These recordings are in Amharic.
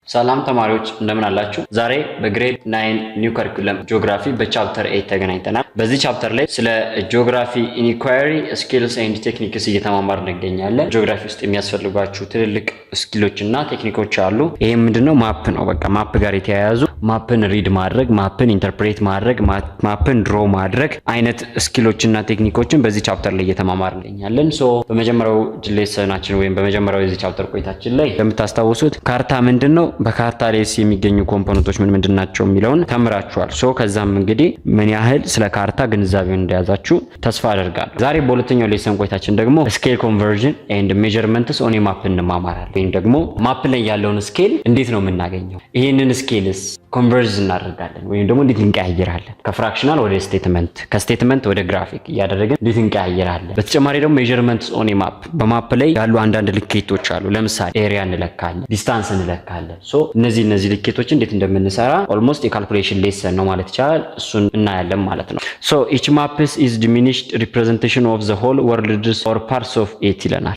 ሰላም ተማሪዎች እንደምን አላችሁ? ዛሬ በግሬድ 9 ኒው ካሪኩለም ጂኦግራፊ በቻፕተር 8 ተገናኝተናል። በዚህ ቻፕተር ላይ ስለ ጂኦግራፊ ኢንኳሪ ስኪልስ ኤንድ ቴክኒክስ እየተማማርን እንገኛለን። ጂኦግራፊ ውስጥ የሚያስፈልጓችሁ ትልልቅ ስኪሎች እና ቴክኒኮች አሉ። ይሄ ምንድነው? ማፕ ነው። በቃ ማፕ ጋር የተያያዙ ማፕን ሪድ ማድረግ፣ ማፕን ኢንተርፕሬት ማድረግ፣ ማፕን ድሮ ማድረግ አይነት ስኪሎች እና ቴክኒኮችን በዚህ ቻፕተር ላይ እየተማማርን እንገኛለን። ሶ በመጀመሪያው ሌሰናችን ወይም በመጀመሪያው የዚህ ቻፕተር ቆይታችን ላይ እንደምታስታውሱት ካርታ ምንድነው፣ በካርታ ላይ የሚገኙ ኮምፖነንቶች ምን ምንድናቸው የሚለውን ተምራችኋል። ሶ ከዛም እንግዲህ ምን ያህል ስለ ካርታ ግንዛቤውን እንደያዛችሁ ተስፋ አደርጋለሁ። ዛሬ በሁለተኛው ሌሰን ቆይታችን ደግሞ ስኬል ኮንቨርዥን ኤንድ ሜዠርመንትስ ኦን ማፕ እንማማራለን። ወይም ደግሞ ማፕ ላይ ያለውን ስኬል እንዴት ነው የምናገኘው፣ ይሄንን ስኬልስ ኮንቨርጅ እናደርጋለን ወይም ደግሞ እንዴት እንቀያየራለን፣ ከፍራክሽናል ወደ ስቴትመንት፣ ከስቴትመንት ወደ ግራፊክ እያደረግን እንዴት እንቀያየራለን። በተጨማሪ ደግሞ ሜዠርመንትስ ኦን ማፕ፣ በማፕ ላይ ያሉ አንዳንድ ልኬቶች አሉ። ለምሳሌ ኤሪያ እንለካለን፣ ዲስታንስ እንለካለን። ሶ እነዚህ ልኬቶች እንዴት እንደምንሰራ ኦልሞስት የካልኩሌሽን ሌሰን ነው ማለት ይቻላል። እሱን እናያለን ማለት ነው። ሶ ኢች ማፕስ ኢዝ ዲሚኒሽድ ሪፕሬዘንቴሽን ኦፍ ዘ ሆል ወርልድስ ኦር ፓርትስ ኦፍ ኢት ይለናል።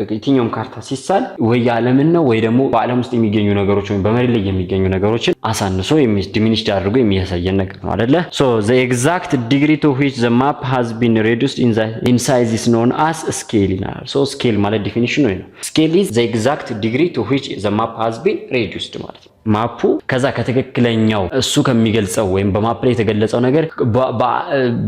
የትኛውም ካርታ ሲሳል ወይ ዓለምን ነው ወይ ደግሞ በዓለም ውስጥ የሚገኙ ነገሮች ወይም በመሬት ላይ የሚገኙ ነገሮችን አሳንሶ ዲሚኒሽድ አድርጎ የሚያሳየን ነገር ነው አይደለ? ሶ ዘ ኤግዛክት ዲግሪ ቱ ዊች ዘ ማፕ ሃዝ ቢን ሪዱስድ ኢን ሳይዝ ኢዝ ኖን አስ ስኬል ይላል። ሶ ስኬል ማለት ዲፊኒሽኑ ነው። ስኬል ኢዝ ዘ ኤግዛክት ዲግሪ ቱ ዊች ዘ ማፕ ሃዝ ቢን ሪዱስድ ማለት ነው። ማፑ ከዛ ከትክክለኛው እሱ ከሚገልጸው ወይም በማፕ ላይ የተገለጸው ነገር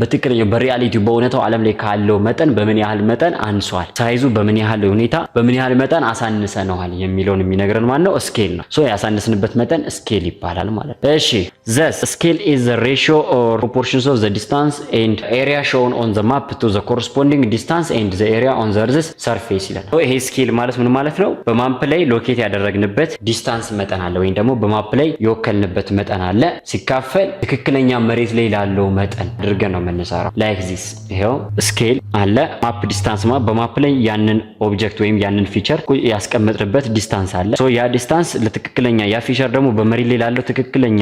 በትክክለኛው በሪያሊቲው በእውነታው ዓለም ላይ ካለው መጠን በምን ያህል መጠን አንሷል፣ ሳይዙ በምን ያህል ሁኔታ በምን ያህል መጠን አሳንሰነዋል የሚለውን የሚነግረን ማን ነው? ስኬል ነው። ሶ ያሳንስንበት መጠን ስኬል ይባላል ማለት ነው። እሺ ዘስ ስኬል ኢዝ ዘ ሬሽዮ ኦር ፕሮፖርሽንስ ኦፍ ዘ ዲስታንስ ኤንድ ኤሪያ ሾውን ኦን ዘ ማፕ ቱ ዘ ኮረስፖንዲንግ ዲስታንስ ኤንድ ዘ ኤሪያ ኦን ዘ እርዝ ሰርፌስ ይላል። ይሄ ስኬል ማለት ምን ማለት ነው? በማፕ ላይ ሎኬት ያደረግንበት ዲስታንስ መጠን አለ ወይም ደግሞ በማፕ ላይ የወከልንበት መጠን አለ ሲካፈል ትክክለኛ መሬት ላይ ላለው መጠን አድርገን ነው የምንሰራው። ላይክ ዚስ ይሄው ስኬል አለ። ማፕ ዲስታንስ በማፕ ላይ ያንን ኦብጀክት ወይም ያንን ፊቸር ያስቀመጥንበት ዲስታንስ አለ። ሶ ያ ዲስታንስ ለትክክለኛ ያ ፊቸር ደግሞ በመሬት ላይ ላለው ትክክለኛ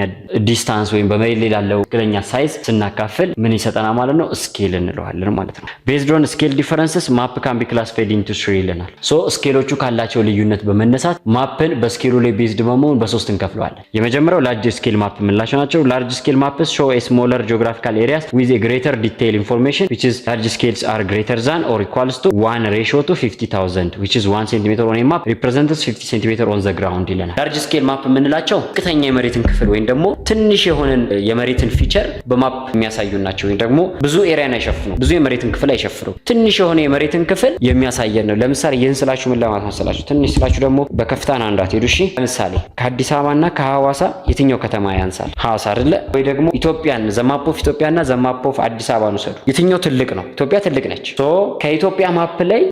ዲስታንስ ወይም በመሬት ላይ ላለው ትክክለኛ ሳይዝ ስናካፍል ምን ይሰጠናል ማለት ነው? ስኬል እንለዋለን ማለት ነው። ቤዝድ ኦን ስኬል ዲፈረንስስ ማፕ ካን ቢ ክላሲፋይድ ኢንቱ 3 ይለናል። ሶ ስኬሎቹ ካላቸው ልዩነት በመነሳት ማፕን በስኬሉ ላይ ቤዝድ በመሆን በሶስት እንከፍለዋለን። የመጀመሪያው ላርጅ ስኬል ማፕ የምንላቸው ናቸው። ላርጅ ስኬል ማፕስ ሾው ኤ ስሞለር ጂኦግራፊካል ኤሪያስ ዊዝ ኤ ግሬተር ዲቴይል ኢንፎርሜሽን which is large scales are greater than or equals to 1 ratio to 50,000 which is 1 cm on a map represents 50 cm on the ground ይለናል። ላርጅ ስኬል ማፕ የምንላቸው ዝቅተኛ የመሬትን ክፍል ወይም ደግሞ ትንሽ የሆነን የመሬትን ፊቸር በማፕ የሚያሳዩ ናቸው። ወይም ደግሞ ብዙ ኤሪያን አይሸፍኑ፣ ብዙ የመሬትን ክፍል አይሸፍኑ፣ ትንሽ የሆነ የመሬትን ክፍል የሚያሳየን ነው። ለምሳሌ ይህን ስላችሁ ምን ለማለት መሰላችሁ? ትንሽ ስላችሁ ደግሞ በከፍታና እንዳትሄዱ እሺ። ለምሳሌ ከአዲስ አበባና ከሐዋሳ የትኛው ከተማ ያንሳል? ሐዋሳ አይደለ? ወይ ደግሞ ኢትዮጵያን ዘማፕ ኦፍ ኢትዮጵያና ዘማፕ ኦፍ አዲስ አበባን ውሰዱ። የትኛው ትልቅ ነው? ኢትዮጵያ ትልቅ ነች። ሶ ከኢትዮጵያ ማፕ ላይ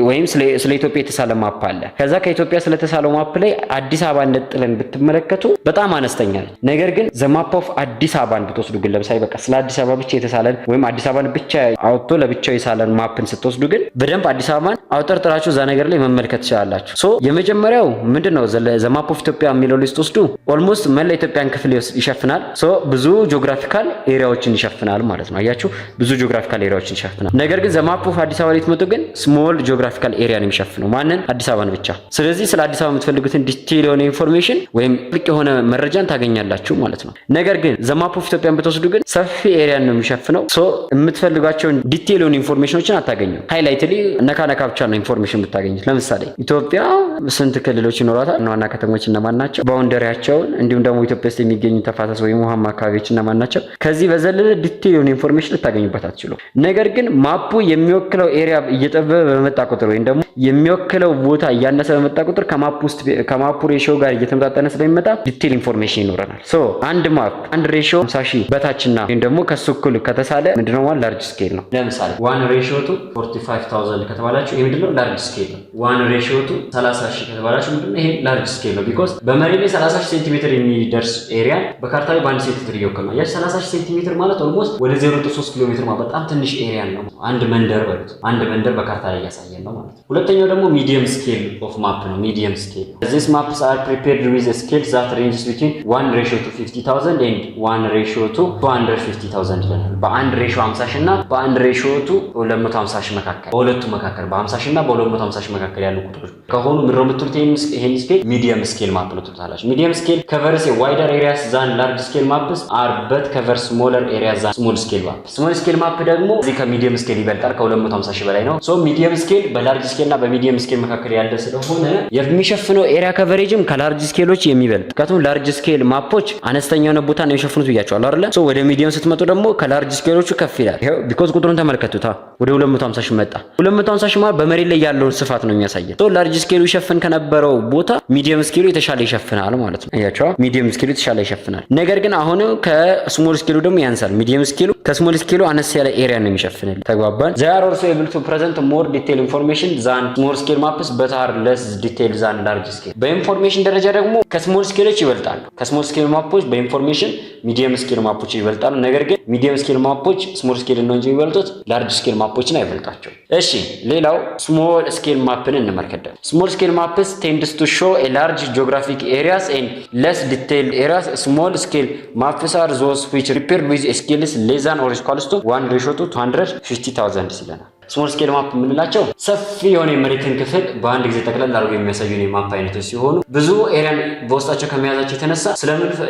ወይም ስለ ኢትዮጵያ የተሳለ ማፕ አለ። ከዛ ከኢትዮጵያ ስለተሳለው ማፕ ላይ አዲስ አበባ እንደጥለን ብትመለከቱ በጣም አነስተኛ ነች። ነገር ግን ዘማፕ ኦፍ አዲስ አበባን ብትወስዱ ግን ለምሳሌ በቃ ስለ አዲስ አበባ ብቻ የተሳለን ወይም አዲስ አበባን ብቻ አውጥቶ ለብቻው የሳለን ማፕን ስትወስዱ ግን በደንብ አዲስ አበባን አውጠርጥራችሁ እዛ ነገር ላይ መመልከት ትችላላችሁ። ሶ የመጀመሪያው ምንድነው? ዘማፕ ኦፍ ኢትዮጵያ የሚለው ሊስት ወስዱ ኦልሞስት መላ ኢትዮጵያን ክፍል ይሸፍናል። ሶ ብዙ ጂኦግራፊካል ኤሪያዎችን ይሸፍናል ማለት ነው። አያችሁ፣ ብዙ ጂኦግራፊካል ኤሪያዎችን ይሸፍናል። ነገር ግን ዘማፕ ኦፍ አዲስ አበባ ላይ ትመጡ ግን ስሞል ጂኦግራፊካል ኤሪያ ነው የሚሸፍነው። ማንን? አዲስ አበባን ብቻ። ስለዚህ ስለ አዲስ አበባ የምትፈልጉትን ዲቴይል የሆነ ኢንፎርሜሽን ወይም ጥልቅ የሆነ መረጃን ታገኛላችሁ ማለት ነው። ነገር ግን ዘማፕ ኦፍ ኢትዮጵያን ብትወስዱ ግን ሰፊ ኤሪያን ነው የሚሸፍነው። ሶ የምትፈልጓቸውን ዲቴይል የሆነ ኢንፎርሜሽኖችን አታገኙም። ሃይላይትሊ ነካ ብቻ ነው ኢንፎርሜሽን ብታገኙት። ለምሳሌ ኢትዮጵያ ስንት ክልሎች ይኖራታል? ዋና ከተሞች እነማን ናቸው? ባውንደሪያቸውን እንዲሁም ደግሞ ኢትዮጵያ ውስጥ የሚገኙ ተፋሰስ ወይም ውሃማ አካባቢዎች እነማን ናቸው? ከዚህ በዘለለ ዲቴይል የሆነ ኢንፎርሜሽን ልታገኙበት አትችሉም። ነገር ግን ማፑ የሚወክለው ኤሪያ እየጠበበ በመጣ ቁጥር ወይም ደግሞ የሚወክለው ቦታ እያነሰ በመጣ ቁጥር ከማፑ ሬሽዮ ጋር እየተመጣጠነ ስለሚመጣ ዲቴይል ኢንፎርሜሽን ይኖረናል። ሶ አንድ ማፕ አንድ ሬሽዮ 50,000 በታችና ወይም ደግሞ ከሱ እኩል ከተሳለ ምንድነው ማለት ላርጅ ስኬል ነው። ለምሳሌ 1 ሬሽዮ ቱ 45,000 ከተባላችሁ ይሄ ምንድነው? ላርጅ ስኬል ነው። 1 ሬሽዮ ቱ 30,000 ከተባላችሁ ምንድነው? ይሄ ላርጅ ስኬል ነው። ቢኮዝ በመሬት ላይ 30,000 ሴንቲሜትር የሚደርስ ኤሪያ በካርታ ላይ በ1 ሴንቲሜትር ይወክላል። ያ 30,000 ሴንቲሜትር ማለት ኦልሞስት ወደ 0.3 ኪሎ ሜትር ማለት በጣም ትንሽ ኤሪያ ነው። አንድ መንደር በሉት፣ አንድ መንደር በካርታ ላይ ያሳየን ነው ማለት ነው። ሁለተኛው ደግሞ ሚዲየም ስኬል ኦፍ ማፕ ነው። ሚዲየም ስኬል these maps are prepared with a scale that ranges between 1:50,000 and 1:250,000 ይላል። በአንድ ሬሾ 50 ሺህ እና በአንድ ሬሾ 250 ሺህ መካከል በሁለቱ መካከል በ50 ሺህ እና በ250 ሺህ መካከል ያሉ ቁጥሮች ከሆኑ ምን ነው የምትሉት? ይሄን ስኬል ሚዲየም ስኬል ማፕ ነው ትሉታላችሁ። ሚዲየም ስኬል covers a wider areas than large scale maps are but covers smaller areas than small scale map. small scale map ደግሞ እዚህ ከሚዲየም ስኬል ይበልጣል፣ ከ250 ሺህ በላይ ነው። ሶ ሚዲየም ስኬል በላርጅ ስኬል እና በሚዲየም ስኬል መካከል ያለ ስለሆነ የሚሸፍነው ኤሪያ ከቨሬጅም ከላርጅ ስኬሎች የሚበልጥ ከቱም ላርጅ ስኬል ማፖች አነስተኛ የሆነ ቦታ ነው የሚሸፍኑት ብያቸዋለሁ አይደል? ሶ ወደ ሚዲየም ስትመጡ ደግሞ ከላርጅ ስኬሎቹ ከፍ ይላል። ይሄው ቢኮዝ ቁጥሩን ተመልከቱታ ወደ 250 ሺህ መጣ። 250 ሺህ ማለት በመሬት ላይ ያለውን ስፋት ነው የሚያሳየው። ሶ ላርጅ ስኬሉ ይሸፍን ከነበረው ቦታ ሚዲየም ስኬሉ የተሻለ ይሸፍናል ማለት ነው። አያችሁ ሚዲየም ስኬሉ የተሻለ ይሸፍናል። ነገር ግን አሁን ከስሞል ስኬሉ ደግሞ ያንሳል። ሚዲየም ስኬሉ ከስሞል ስኬሉ አነስ ያለ ኤሪያ ነው የሚሸፍንል። ተግባባን? they are also able to present more detailed information than small scale maps but are less detailed than large scale. በኢንፎርሜሽን ደረጃ ደግሞ ከስሞል ስኬሎች ይበልጣሉ። ከስሞል ስኬል ማፖች በኢንፎርሜሽን ሚዲየም ስኬል ማፖች ይበልጣሉ። ነገር ግን ሚዲየም ስኬል ማፖች ስሞል ስኬል ነው እንጂ የሚበልጡት ላርጅ ስኬል ማፖችን አይበልጣቸው። እሺ ሌላው ስሞል ስኬል ማፕን እንመልከት። ስሞል ስኬል ማፕስ tends to show a large geographic areas and less detailed areas. small scale maps are those which prepared with scales less than or equal to 1:250,000 ይለናል። ስሞል ስኬል ማፕ የምንላቸው ሰፊ የሆነ የመሬትን ክፍል በአንድ ጊዜ ጠቅላላ አድርገው የሚያሳዩ የማፕ አይነቶች ሲሆኑ ብዙ ኤሪያን በውስጣቸው ከመያዛቸው የተነሳ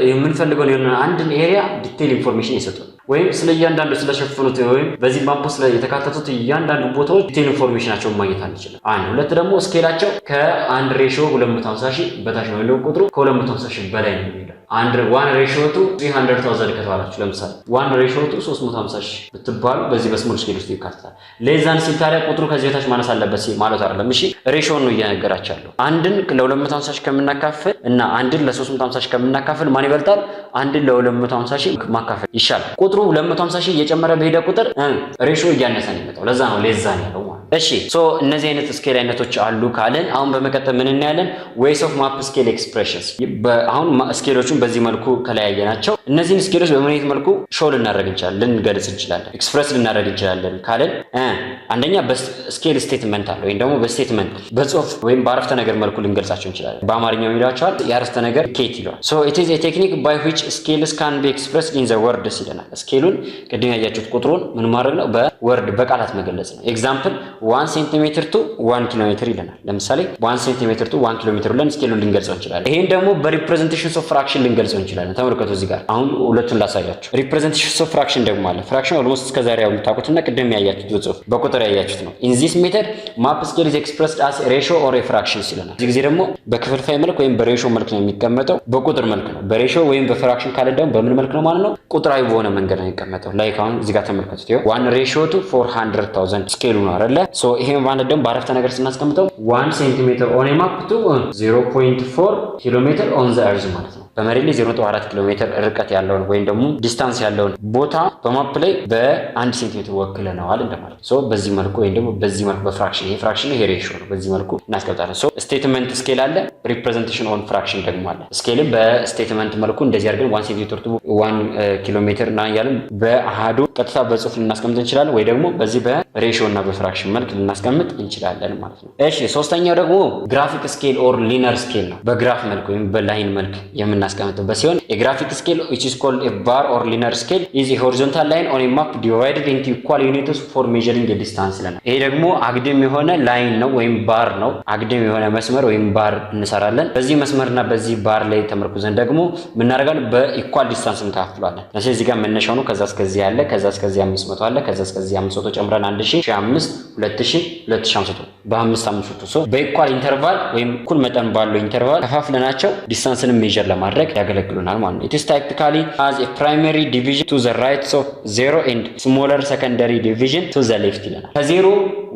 የምንፈልገውን የሆነ አንድን ኤሪያ ዲቴይል ኢንፎርሜሽን ይሰጡን ወይም ስለ እያንዳንዱ ስለሸፈኑት ወይም በዚህ ማፕ ውስጥ የተካተቱት እያንዳንዱ ቦታዎች ዲቴይል ኢንፎርሜሽናቸውን ማግኘት አንችልም። አንድ ሁለት ደግሞ ስኬላቸው ከአንድ ሬሾ 250 ሺህ በታች ነው ያለው ቁጥሩ ከ250 ሺህ በላይ ነው የሚለው አንድ 1:300,000 ከተባላችሁ ለምሳሌ 1:350 ሺህ ብትባሉ በዚህ በስሞል ስኬል ውስጥ ይካተታል። ሌዛን ሲል ታዲያ ቁጥሩ ከዚህ በታች ማነስ አለበት ማለት አይደለም። እሺ ሬሾን ነው እየነገራቻለሁ። አንድን ለ250 ሺህ ከምናካፍል እና አንድን ለ350 ሺህ ከምናካፍል ማን ይበልጣል? አንድን ለ250 ሺህ ማካፈል ይሻላል። ቁጥሩ 250 ሺህ እየጨመረ በሄደ ቁጥር ሬሾ እያነሰ ነው የሚመጣው። ለዛ ነው ሌዛን ያለው ማለት። እሺ ሶ እነዚህ አይነት ስኬል አይነቶች አሉ ካለን አሁን በመቀጠል ምን እናያለን? ዌይስ ኦፍ ማፕ ስኬል ኤክስፕሬሽንስ። አሁን ስኬሎቹን በዚህ መልኩ ከለያየናቸው እነዚህን ስኬሎች በምን አይነት መልኩ ሾው ልናደርግ እንችላለን፣ ልንገልጽ እንችላለን፣ ኤክስፕረስ ልናደርግ እንችላለን ካለን አንደኛ በስኬል ስቴትመንት አለ ወይም ደግሞ በስቴትመንት በጽሁፍ ወይም በአረፍተ ነገር መልኩ ልንገልጻቸው እንችላለን። በአማርኛው ይላቸዋል የአረፍተ ነገር ኬት ይለዋል። ሶ it is a technique by which scales can be expressed in the words ይለናል። ስኬሉን ቅድም ያያችሁት ቁጥሩን ምን ማድረግ ነው? በወርድ በቃላት መገለጽ ነው። ኤግዛምፕል 1 ሴንቲሜትር ቱ 1 ኪሎ ሜትር ይለናል። ለምሳሌ 1 ሴንቲሜትር ቱ 1 ኪሎ ሜትር ብለን ስኬሉን ልንገልጸው እንችላለን። ይሄን ደግሞ በሪፕሬዘንቴሽንስ ኦፍ ፍራክሽን ልንገልጸው እንችላለን። ተመልከቱ እዚህ ጋር አሁን ሁለቱን ላሳያችሁ። ሪፕሬዘንቴሽንስ ኦፍ ፍራክሽን ደግሞ አለ። ፍራክሽን ኦልሞስት እስከዛሬ ያው የምታውቁትና ቅድም ያያችሁት በጽሁፍ በቁጥር ያያችሁት ነው። in this method map scale is expressed as a ratio or a fraction ይለናል። እዚህ ጊዜ ደግሞ በክፍልፋይ መልክ ወይም በሬሾ መልክ ነው የሚቀመጠው፣ በቁጥር መልክ ነው። በሬሾ ወይም በፍራክሽን ካለ ደግሞ በምን መልክ ነው ማለት ነው? ቁጥራዊ በሆነ መንገድ ነው የሚቀመጠው። ላይክ አሁን እዚህ ጋር ተመልከቱት። ይኸው 1:400,000 ስኬሉ ነው አይደለ? ሶ ይሄን ማለት ደግሞ በአረፍተ ነገር ስናስቀምጠው 1 ሴንቲሜትር on a map to 0.4 ኪሎ ሜትር on the earth ማለት ነው። በመሬት ላይ 0.4 ኪሎ ሜትር ርቀት ያለውን ወይም ደግሞ ዲስታንስ ያለውን ቦታ በማፕ ላይ በ1 ሴንቲሜትር ወክለነዋል እንደማለት። ሶ በዚህ መልኩ ወይም ደግሞ በዚህ መልኩ በፍራክሽን ይሄ ፍራክሽን ይሄ ሬሾ ነው። በዚህ መልኩ እናስቀምጣለን። ሶ ስቴትመንት ስኬል አለ፣ ሪፕሬዘንቴሽን ኦን ፍራክሽን ደግሞ አለ። ስኬልን በስቴትመንት መልኩ እንደዚህ አድርገን 1 ሴንቲሜትር ቱ 1 ኪሎ ሜትር እና ያለን በአሃዱ ቀጥታ በጽሁፍ ልናስቀምጥ እንችላለን፣ ወይ ደግሞ በዚህ በሬሾ እና በፍራክሽን መልክ ልናስቀምጥ እንችላለን ማለት ነው። እሺ ሶስተኛው ደግሞ ግራፊክ ስኬል ኦር ሊነር ስኬል ነው። በግራፍ መልክ ወይም በላይን መልክ የምናስቀምጥበት ሲሆን የግራፊክ ስኬል which is called a bar or linear scale is a horizontal line on a map divided into equal units for measuring a distance ይለናል። ይሄ ደግሞ አግድም የሆነ ላይን ነው ወይም ባር ነው። አግድም የሆነ መስመር ወይም ባር እንሰራለን። በዚህ መስመርና በዚህ ባር ላይ ተመርኩዘን ደግሞ ምን እናደርጋለን? በኢኳል ዲስታንስ እንካፍለዋለን። ለዚህ እዚህ ጋር መነሻው ነው። ከዛ እስከዚህ ያለ፣ ከዛ እስከዚህ 500 አለ፣ ከዛ እስከዚህ 500 ጨምረን 1000፣ 1500፣ 2000፣ 2500 በ500 ሶ በኢኳል ኢንተርቫል ወይም እኩል መጠን ባለው ኢንተርቫል ከፋፍለናቸው ዲስታንስን ሜጀር ለማድረግ ያገለግሉናል ማለት ነው። it is typically as a primary division to the right of 0 and smaller secondary division to the left ይለናል። ከዜሮ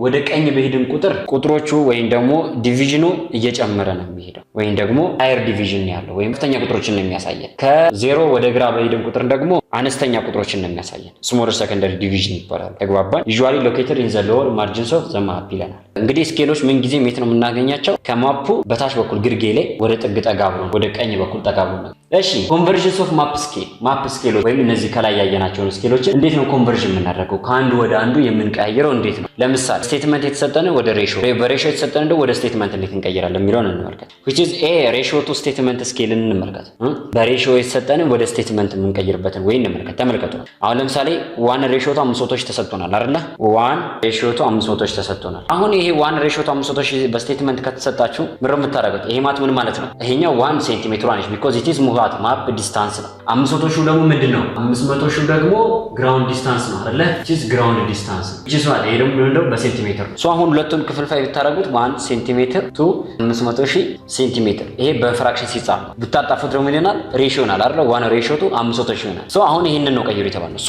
ወደ ቀኝ በሄድን ቁጥር ቁጥሮቹ ወይም ደግሞ ዲቪዥኑ እየጨመረ ነው የሚሄደው ወይም ደግሞ ሃየር ዲቪዥን ያለው ወይም ከፍተኛ ቁጥሮችን ነው የሚያሳየን። ከዜሮ ወደ ግራ በሄድን ቁጥር ደግሞ አነስተኛ ቁጥሮችን ነው የሚያሳየን። ስሞለር ሰከንደሪ ዲቪዥን ይባላል። ተግባባን? usually located in the lower margins of the map ይለናል። እንግዲህ ስኬሎች ምን ጊዜ የት ነው የምናገኛቸው? ከማፑ በታች በኩል ግርጌ ላይ ወደ ጥግ ጠጋ ብሎ ወደ ቀኝ በኩል ጠጋ ብሎ ነው እሺ ኮንቨርዥንስ ኦፍ ማፕ ስኬሎች ወይም እነዚህ ከላይ ያየናቸውን ስኬሎችን እንዴት ነው ኮንቨርዥን የምናደርገው? ከአንዱ ወደ አንዱ የምንቀያየረው እንዴት ነው? ለምሳሌ ስቴትመንት የተሰጠን ወደ ሬሾ፣ በሬሾ የተሰጠን ደግሞ ወደ ስቴትመንት እንዴት እንቀይራለን የሚለውን እንመልከት። which is a ratio to statement ስኬልን እንመልከት። በሬሾ የተሰጠን ወደ ስቴትመንት የምንቀይርበትን ወይ እንመልከት። ተመልከቱ። አሁን ለምሳሌ 1 ratio to 500 ተሰጥቶናል አይደል? 1 ratio to 500 ተሰጥቶናል። አሁን ይሄ 1 ratio to 500 በስቴትመንት ከተሰጣችሁ ምንድን ነው የምታደርጉት? ይሄ ማለት ምን ማለት ነው? ይሄኛው 1 ሴንቲሜትር ነች because it is ማፕ ዲስታንስ ነው። 500 ሺው ደግሞ ምንድነው? 500 ሺው ደግሞ ግራውንድ ዲስታንስ ነው አይደለ? እቺስ ግራውንድ ዲስታንስ እቺስ ማለት ይሄ ደግሞ ምንድነው? በሴንቲሜትር ነው። አሁን ሁለቱን ክፍልፋይ ብታረጉት 1 ሴንቲሜትር ቱ 500 ሺህ ሴንቲሜትር ይሄ በፍራክሽን ሲጻፍ ነው። ብታጣፉት ደግሞ ይሆናል ሬሺዮ ይሆናል አይደለ? 1 ሬሺዮ ቱ 500 ሺህ ይሆናል። አሁን ይሄንን ነው ቀይሩ የተባለው።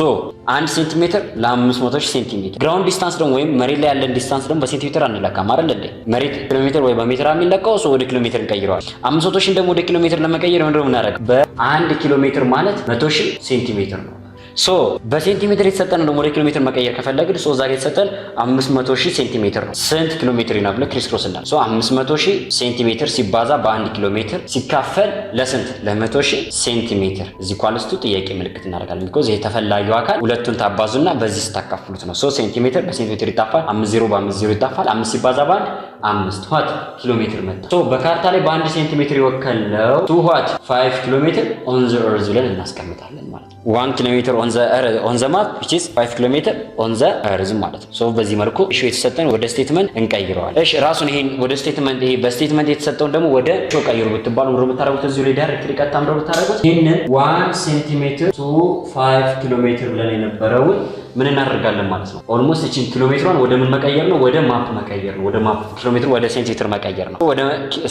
1 ሴንቲሜትር ለ500 ሺህ ሴንቲሜትር። ግራውንድ ዲስታንስ ደግሞ ወይም መሬት ላይ ያለን ዲስታንስ ደግሞ በሴንቲሜትር አንለካም አይደል እንዴ? መሬት ኪሎ ሜትር ወይ በሜትር የሚለካው ወደ ኪሎ ሜትር እንቀይረዋል። 500 ሺህ ደግሞ ወደ ኪሎ ሜትር ለመቀየር ምንድነው የምናደርገው? በ1 ኪሎ ሜትር ማለት 100,000 ሴንቲሜትር ነው። በሴንቲሜትር የተሰጠን ደግሞ ወደ ኪሎ ሜትር መቀየር ከፈለግን እዛ ጋር የተሰጠን 500,000 ሴንቲሜትር ነው። ስንት ኪሎ ሜትር ይሆናል ብለን ክሪስ ክሮስ እንዳለ 500,000 ሴንቲሜትር ሲባዛ በ1 ኪሎ ሜትር ሲካፈል ለስንት? ለ100,000 ሴንቲሜትር። እዚህ ኳልስቱ ጥያቄ ምልክት እናደርጋለን። ቢኮዝ ይሄ ተፈላጊው አካል ሁለቱን ታባዙና በዚህ ስታካፍሉት ነው። ሴንቲሜትር በሴንቲሜትር ይጣፋል። 50 በ50 ይጣፋል። 5 ሲባዛ በ1 5 ዋት ኪሎ ሜትር መጣ። በካርታ ላይ በ1 ሴንቲሜትር የወከለው 2 ዋት 5 ኪሎ ሜትር ኦን ዘ እርዝ ብለን እናስቀምጣለን ማለት ነው። 1 ኪሎ ሜትር ኦን ዘ ማፕ which is 5 ኪሎ ሜትር ኦን ዘ እርዝ ማለት ነው። በዚህ መልኩ እሺ የተሰጠን ወደ ስቴትመንት እንቀይረዋለን። እሺ ራሱን ይሄን ወደ ስቴትመንት ይሄ በስቴትመንት የተሰጠውን ደግሞ ወደ ሾ ቀይሩ ብትባሉ ምንድነው የምታደርጉት? እዚሁ ላይ ዳይሬክትሊ ቀጥታ ምንድነው የምታደርጉት? ይሄንን 1 ሴንቲሜትር ቱ 5 ኪሎ ሜትር ብለን የነበረውን ምን እናደርጋለን ማለት ነው? ኦልሞስት እቺን ኪሎ ሜትሯን ወደ ምን መቀየር ነው? ወደ ማፕ መቀየር ነው። ወደ ማፕ ኪሎ ሜትር ወደ ሴንቲሜትር መቀየር ነው። ወደ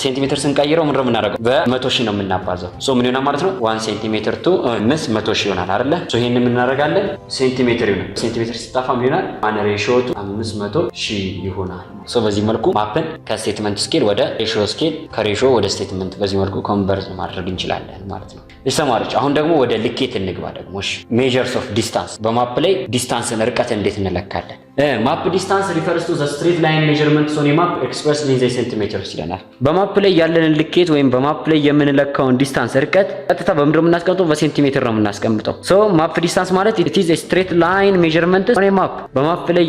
ሴንቲሜትር ስንቀይረው ምንድነው የምናደርገው? በ100,000 ነው የምናባዛው። ምን ይሆናል ማለት ነው? 1 ሴንቲሜትር ቱ 100,000 ይሆናል አይደለ? ይሄንን ምን እናደርጋለን? ሴንቲሜትር ይሆናል። ሴንቲሜትር ሲጣፋ ምን ይሆናል? 1 ሬሺዮ ቱ 500,000 ይሆናል። በዚህ መልኩ ማፕን ከስቴትመንት ስኬል ወደ ሬሺዮ ስኬል፣ ከሬሺዮ ወደ ስቴትመንት በዚህ መልኩ ኮንቨርት ማድረግ እንችላለን ማለት ነው። ተማሪዎች አሁን ደግሞ ወደ ልኬት እንግባ። ደግሞ ሜዠርስ ኦፍ ዲስታንስ በማፕ ላይ ዲስታንስን ርቀት እንዴት እንለካለን? ማፕ ዲስታንስ ሪፈርስ ቱ ዘ ስትሬት ላይን ሜዠርመንት ኦን ማፕ ኤክስፕረስድ ኢን ዘ ሴንቲሜትርስ ይለናል። በማፕ ላይ ያለንን ልኬት ወይም በማፕ ላይ የምንለካውን ዲስታንስ ርቀት ቀጥታ በምንድነው የምናስቀምጠው? በሴንቲሜትር ነው የምናስቀምጠው። ማፕ ዲስታንስ ማለት ኢት ኢዝ ኤ ስትሬት ላይን ሜዠርመንት ኦን ማፕ በማፕ ላይ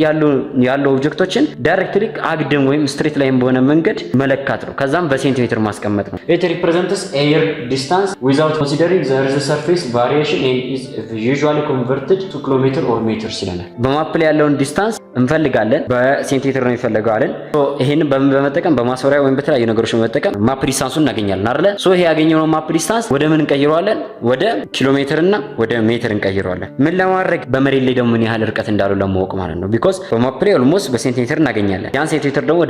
ያሉ ኦብጀክቶችን ዳይሬክትሊ አግድም ወይም ስትሬት ላይን በሆነ መንገድ መለካት ነው። ከዛም በሴንቲሜትር ማስቀመጥ ነው። ኢት ሪፕሬዘንትስ ኤር ዲስታንስ ዊዛውት ኮንሲደሪንግ ዘ እርዝ ሰርፌስ ቫሪዬሽን ኤንድ ኢዝ ዩዥዋሊ ኮንቨርትድ ቱ ኪሎ ሜትር ኦር ሜትርስ ይለናል። በማፕ ላይ ያለውን ዲስታንስ እንፈልጋለን፣ በሴንቲሜትር ነው የሚፈልገው አይደል? ይሄንን በመጠቀም በማስወሪያ ወይም በተለያዩ ነገሮች በመጠቀም ማፕ ዲስታንሱን እናገኛለን አይደል? ይሄ ያገኘነው ማፕ ዲስታንስ ወደ ምን እንቀይረዋለን? ወደ ኪሎ ሜትር እና ወደ ሜትር እንቀይረዋለን። ምን ለማድረግ? በመሬት ላይ ደግሞ ምን ያህል ርቀት እንዳለው ለማወቅ ማለት ነው። ቢኮዝ በማፕ ላይ ኦልሞስት በሴንቲሜትር እናገኛለን። ያን ሴንቲሜትር ደግሞ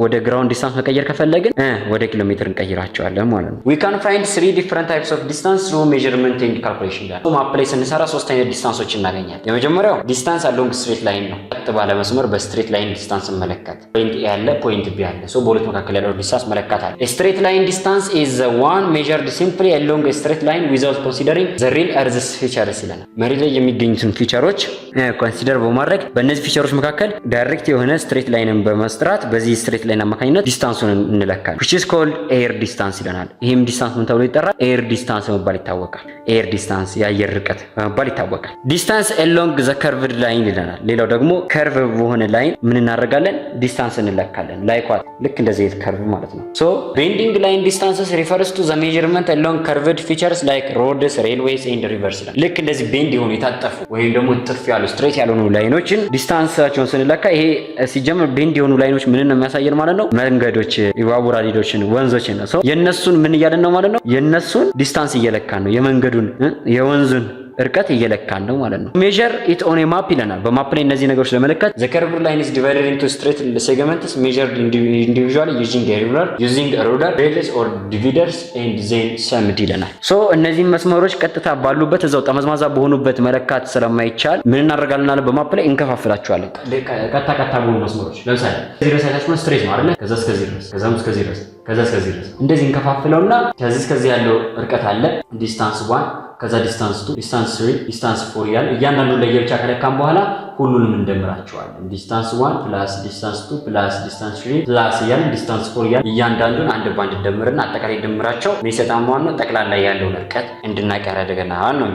ወደ ግራውንድ ዲስታንስ መቀየር ከፈለግን ወደ ኪሎ ሜትር እንቀይራቸዋለን ማለት ነው። we can find 3 different types of distance through measurement and calculation ጋር ማፕ ላይ ስንሰራ 3 አይነት ዲስታንሶች እናገኛለን። የመጀመሪያው ዲስታንስ አሎንግ ስትሬት ላይን ነው። ቀጥ ባለ መስመር በስትሬት ላይን ዲስታንስ መለካት። ፖይንት ኤ ያለ ፖይንት ቢ ያለ በሁለት መካከል ያለው ዲስታንስ መለካት አለ። ስትሬት ላይን ዲስታንስ is the one measured simply along a straight line without considering the real earth's features ይለናል። መሬት ላይ የሚገኙትን ፊቸሮች ኮንሲደር በማድረግ በእነዚህ ፊቸሮች መካከል ዳይሬክት የሆነ ስትሬት ላይንን በመስራት በዚህ ስትሬት ላይን አማካኝነት ዲስታንሱን እንለካለን። which is called air distance ይለናል። ይሄም ዲስታንስ ምን ተብሎ ይጠራል? ኤር ዲስታንስ በመባል ይታወቃል። ኤር ዲስታንስ የአየር ርቀት በመባል ይታወቃል። ዲስታንስ along the curved line ይለናል። ሌላው ደግሞ ከርቭ በሆነ ላይን ምን እናደርጋለን? ዲስታንስ እንለካለን። ላይኳት ልክ እንደዚህ ከርቭ ማለት ነው። bending line distances refers to the measurement along curved features like roads, railways and rivers ይላል። ልክ እንደዚህ ቤንድ የሆኑ የታጠፉ ወይም ደግሞ ጥፍ ያሉ ስትሬት ያልሆኑ ላይኖችን ዲስታንሳቸውን ስንለካ ይሄ ሲጀምር ቤንድ የሆኑ ላይኖች ምን ነው የሚያሳየን ማለት ነው? መንገዶች፣ የባቡር ሀዲዶችን፣ ወንዞችን ነው። የነሱን ምን እያለን ነው ማለት ነው? የነሱን ዲስታንስ እየለካን ነው። የመንገዱን የወንዙን እርቀት እየለካን ነው ማለት ነው። ሜዠር ኢት ኦን ኤ ማፕ ይለናል። በማፕ ላይ እነዚህ ነገሮች ለመለካት ዘ ከርቭ ላይን ኢዝ ዲቫይደድ ኢንቱ ስትሬት ሴግመንትስ ሜዠርድ ኢንዲቪጁዋሊ ዩዚንግ ኤ ሩለር ሬልስ ኦር ዲቪደርስ ኤንድ ዜን ሰምድ ይለናል። እነዚህ መስመሮች ቀጥታ ባሉበት እዛው ጠመዝማዛ በሆኑበት መለካት ስለማይቻል ምን እናደርጋለን አለ በማፕ ላይ እንከፋፍላቸዋለን። ቀጥታ በሆኑ መስመሮች ለምሳሌ እዚህ ድረስ ያላችሁ ስትሬት ነው አይደል? ከዛ እስከዚህ ድረስ፣ ከዛም እስከዚህ ድረስ፣ ከዛ እስከዚህ ድረስ እንደዚህ እንከፋፍለውና ከዚህ እስከዚህ ያለው እርቀት አለ ዲስታንስ 1 ከዛ ዲስታንስ 2 ዲስታንስ 3 ዲስታንስ 4 እያለ እያንዳንዱ ለየብቻ ከለካም በኋላ ሁሉንም እንደምራቸዋለን። ዲስታንስ 1 ፕላስ ዲስታንስ 2 ፕላስ ዲስታንስ 3 ፕላስ እያለ ዲስታንስ 4 እያለ እያንዳንዱን አንድ ባንድ እንደምርና አጠቃላይ ድምራቸው የሚሰጣን ማለት ነው ጠቅላላ ያለውን ርቀት እንድናቅ ያደርገናል ነው።